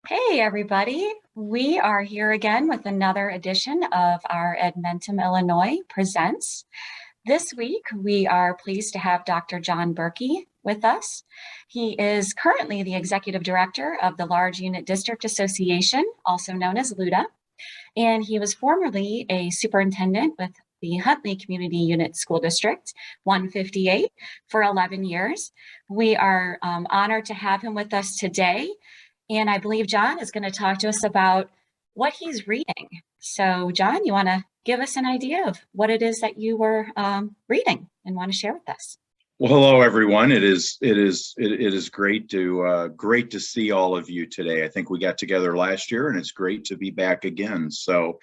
Hey, everybody. We are here again with another edition of our Edmentum, Illinois Presents. This week, we are pleased to have Dr. John Burkey with us. He is currently the Executive Director of the Large Unit District Association, also known as LUDA, and he was formerly a superintendent with the Huntley Community Unit School District 158 for 11 years. We are honored to have him with us today. And I believe John is going to talk to us about what he's reading. So, John, you want to give us an idea of what it is that you were reading and want to share with us? Well, hello, everyone. It is great to see all of you today. I think we got together last year, and it's great to be back again. So,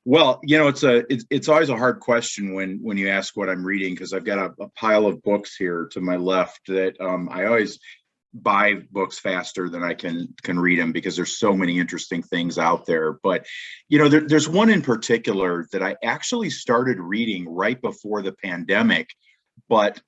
well, it's always a hard question when you ask what I'm reading, because I've got a pile of books here to my left that I always buy books faster than I can read them, because there's so many interesting things out there. But there's one in particular that I actually started reading right before the pandemic, but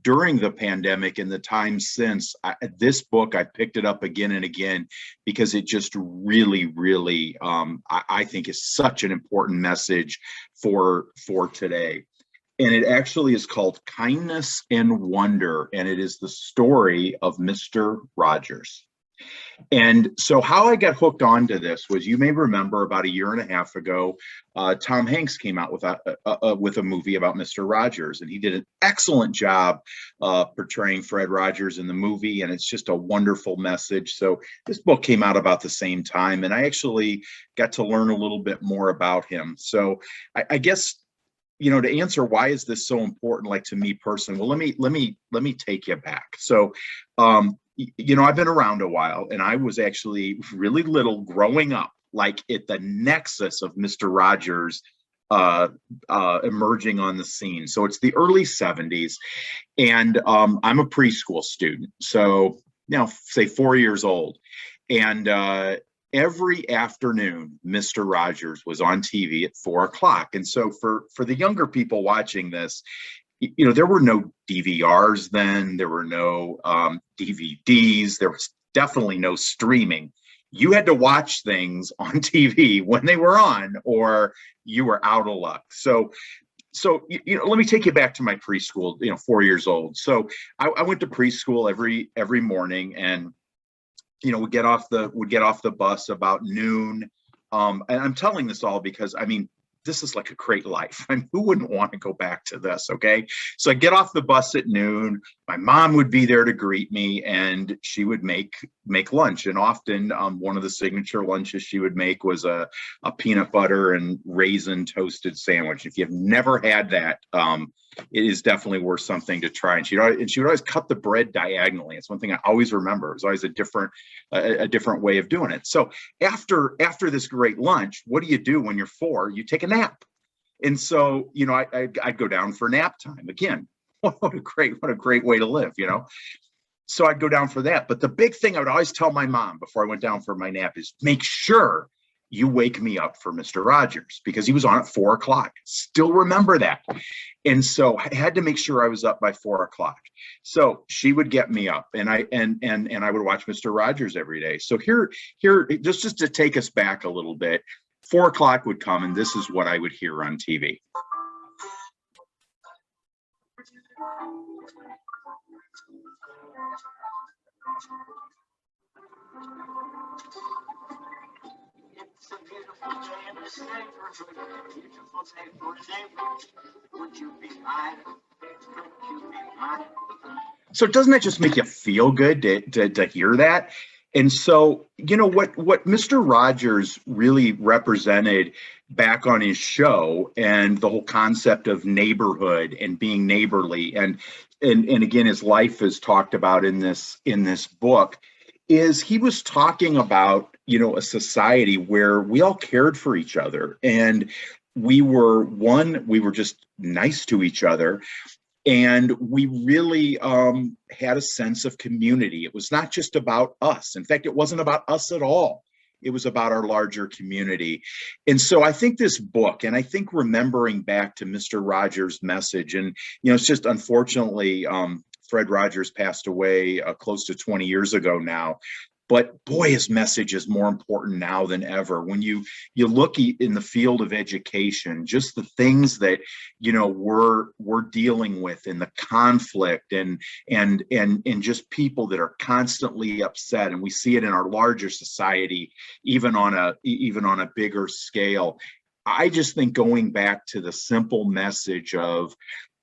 during the pandemic and the time since, this book, I picked it up again and again because it just really I think is such an important message for today. And it actually is called Kindness and Wonder, and it is the story of Mr. Rogers. And so how I got hooked onto this was, you may remember about a year and a half ago, Tom Hanks came out with a movie about Mr. Rogers, and he did an excellent job portraying Fred Rogers in the movie, and it's just a wonderful message. So this book came out about the same time, and I actually got to learn a little bit more about him. So I guess, to answer why is this so important, like to me personally, well, let me take you back. So, I've been around a while, and I was actually really little growing up, like at the nexus of Mr. Rogers emerging on the scene. So it's the early 70s, and I'm a preschool student. So, say 4 years old. And every afternoon, Mr. Rogers was on TV at 4 o'clock. And so for the younger people watching this, there were no DVRs then, there were no DVDs, there was definitely no streaming. You had to watch things on TV when they were on, or you were out of luck. So let me take you back to my preschool, 4 years old. So I went to preschool every morning, and would get off the bus about noon. And I'm telling this all because, this is like a great life. Who wouldn't want to go back to this? Okay. So I get off the bus at noon. My mom would be there to greet me, and she would make lunch. And often one of the signature lunches she would make was a peanut butter and raisin toasted sandwich. If you've never had that, it is definitely worth something to try. And she would always cut the bread diagonally. It's one thing I always remember. It was always a different way of doing it. So after this great lunch, what do you do when you're 4? You take a nap. And so, I'd go down for nap time again. What a great way to live, So I'd go down for that. But the big thing I would always tell my mom before I went down for my nap is, make sure you wake me up for Mr. Rogers, because he was on at 4 o'clock. Still remember that. And so I had to make sure I was up by 4 o'clock. So she would get me up, and I would watch Mr. Rogers every day. So here, just to take us back a little bit, 4 o'clock would come, and this is what I would hear on TV. It's a beautiful day in this neighborhood. Beautiful day for a neighbor. Would you be mine? Could you be mine? So doesn't that just make you feel good to hear that? And so, what Mr. Rogers really represented back on his show, and the whole concept of neighborhood and being neighborly, and again, his life is talked about in this book, is he was talking about, a society where we all cared for each other, and we were just nice to each other. And we really had a sense of community. It was not just about us. In fact, it wasn't about us at all. It was about our larger community. And so I think this book, and I think remembering back to Mr. Rogers' message, and, it's just unfortunately, Fred Rogers passed away close to 20 years ago now. But boy, his message is more important now than ever. When you look in the field of education, just the things that we're dealing with, in the conflict and just people that are constantly upset, and we see it in our larger society, even on a bigger scale. I just think going back to the simple message of,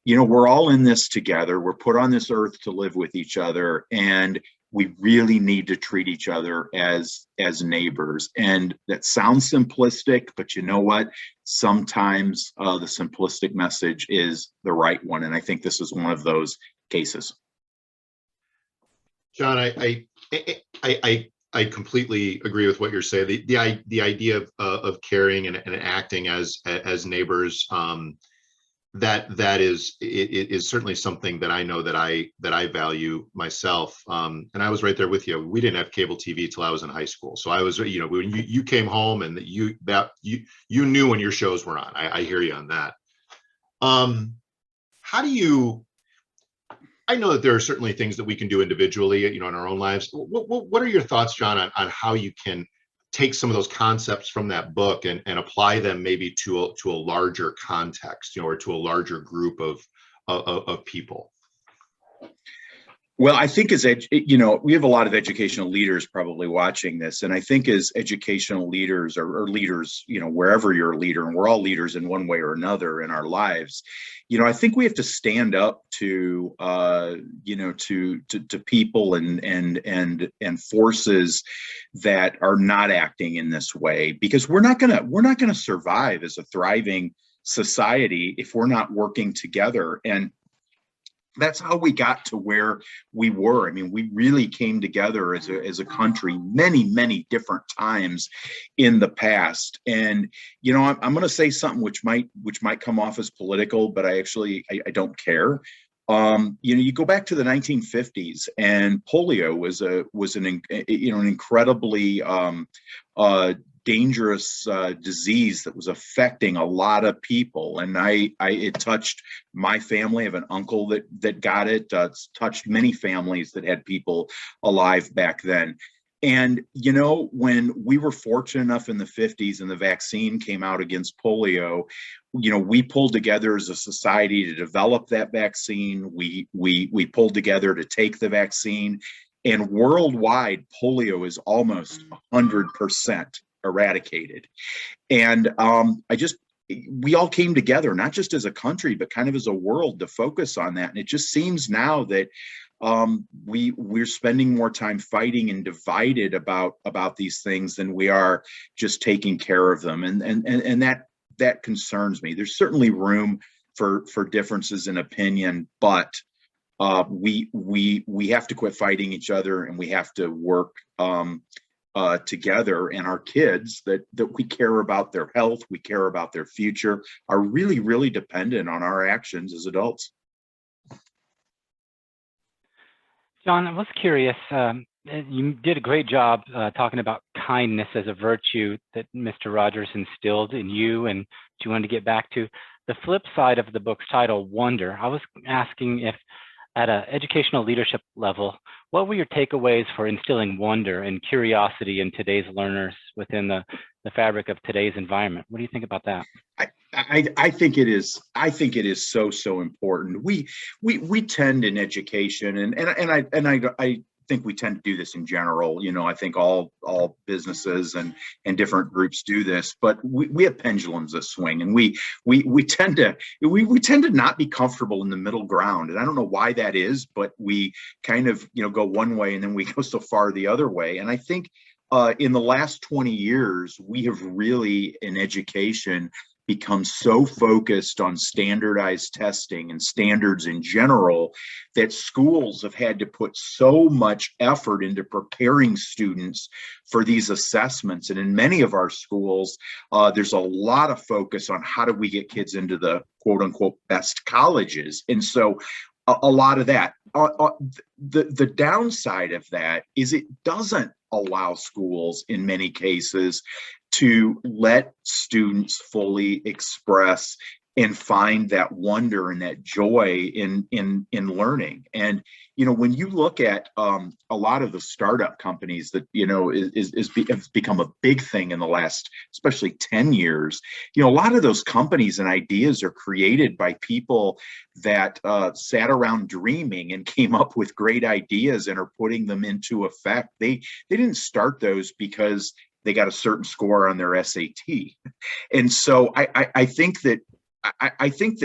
we're all in this together. We're put on this earth to live with each other, and we really need to treat each other as neighbors. And that sounds simplistic, but you know what? Sometimes the simplistic message is the right one, and I think this is one of those cases. John, I completely agree with what you're saying. The idea of caring and acting as neighbors, that is certainly something that I know that I value myself. And I was right there with you. We didn't have cable TV till I was in high school, so I was, when you came home and you knew when your shows were on. I hear you on that. How do you? I know that there are certainly things that we can do individually, in our own lives. What are your thoughts, John, on how you can take some of those concepts from that book and apply them maybe to a larger context, or to a larger group of people? Well, I think we have a lot of educational leaders probably watching this, and I think as educational leaders or leaders, wherever you're a leader, and we're all leaders in one way or another in our lives, I think we have to stand up to people and forces that are not acting in this way, because we're not gonna survive as a thriving society if we're not working together. And that's how we got to where we were. I mean, we really came together as a country many, many different times in the past. And, I'm going to say something which might come off as political, but I don't care. You go back to the 1950s, and polio was an incredibly dangerous disease that was affecting a lot of people, and it touched my family. I have an uncle that got it. It's touched many families that had people alive back then. And when we were fortunate enough in the 50s and the vaccine came out against polio, we pulled together as a society to develop that vaccine. We pulled together to take the vaccine, and worldwide polio is almost 100% eradicated. And we all came together, not just as a country, but kind of as a world, to focus on that. And it just seems now that we're spending more time fighting and divided about these things than we are just taking care of them. And that concerns me. There's certainly room for differences in opinion, but we have to quit fighting each other, and we have to work together. And our kids that we care about their health, we care about their future, are really, really dependent on our actions as adults. John, I was curious, you did a great job talking about kindness as a virtue that Mr. Rogers instilled in you and you wanted to get back to. The flip side of the book's title, Wonder, I was asking if at an educational leadership level, what were your takeaways for instilling wonder and curiosity in today's learners within the fabric of today's environment? What do you think about that? I think it is. I think it is so important. We tend in education, and I think we tend to do this in general. I think all businesses and different groups do this, but we have pendulums that swing, and we tend to not be comfortable in the middle ground. And I don't know why that is, but we kind of go one way and then we go so far the other way. And I think in the last 20 years, we have really in education become so focused on standardized testing and standards in general that schools have had to put so much effort into preparing students for these assessments. And in many of our schools, there's a lot of focus on how do we get kids into the quote unquote best colleges. And so a lot of that, the downside of that is it doesn't allow schools in many cases to let students fully express and find that wonder and that joy in learning. And when you look at a lot of the startup companies that has become a big thing in the last, especially 10 years, a lot of those companies and ideas are created by people that sat around dreaming and came up with great ideas and are putting them into effect. They didn't start those because they got a certain score on their SAT. And so I think that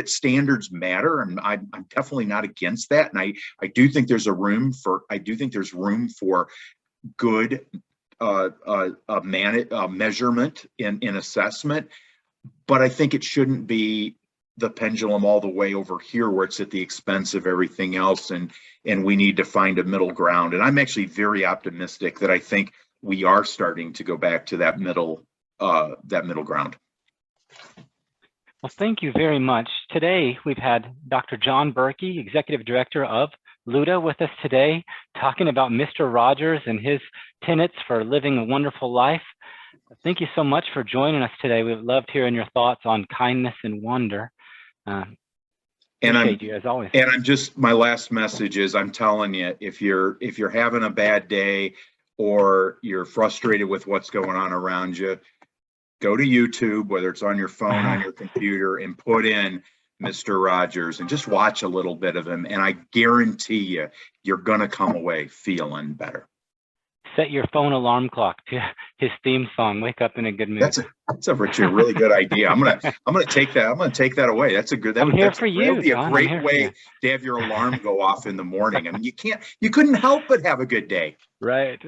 standards matter, and I'm definitely not against that. And I do think there's room for good measurement in assessment, but I think it shouldn't be the pendulum all the way over here where it's at the expense of everything else, and we need to find a middle ground. And I'm actually very optimistic that I think we are starting to go back to that middle ground. Well, thank you very much. Today, we've had Dr. John Burkey, Executive Director of LUDA, with us today, talking about Mr. Rogers and his tenets for living a wonderful life. Thank you so much for joining us today. We've loved hearing your thoughts on kindness and wonder. Appreciate you as always. And my last message is, I'm telling you, if you're having a bad day or you're frustrated with what's going on around you, go to YouTube, whether it's on your phone, on your computer, and put in Mr. Rogers and just watch a little bit of him. And I guarantee you're going to come away feeling better. Set your phone alarm clock to his theme song. Wake up in a good mood. That's a really good idea. I'm gonna take that. I'm gonna take that away. That's a good. That would be a great way to have your alarm go off in the morning. I mean, you couldn't help but have a good day. Right.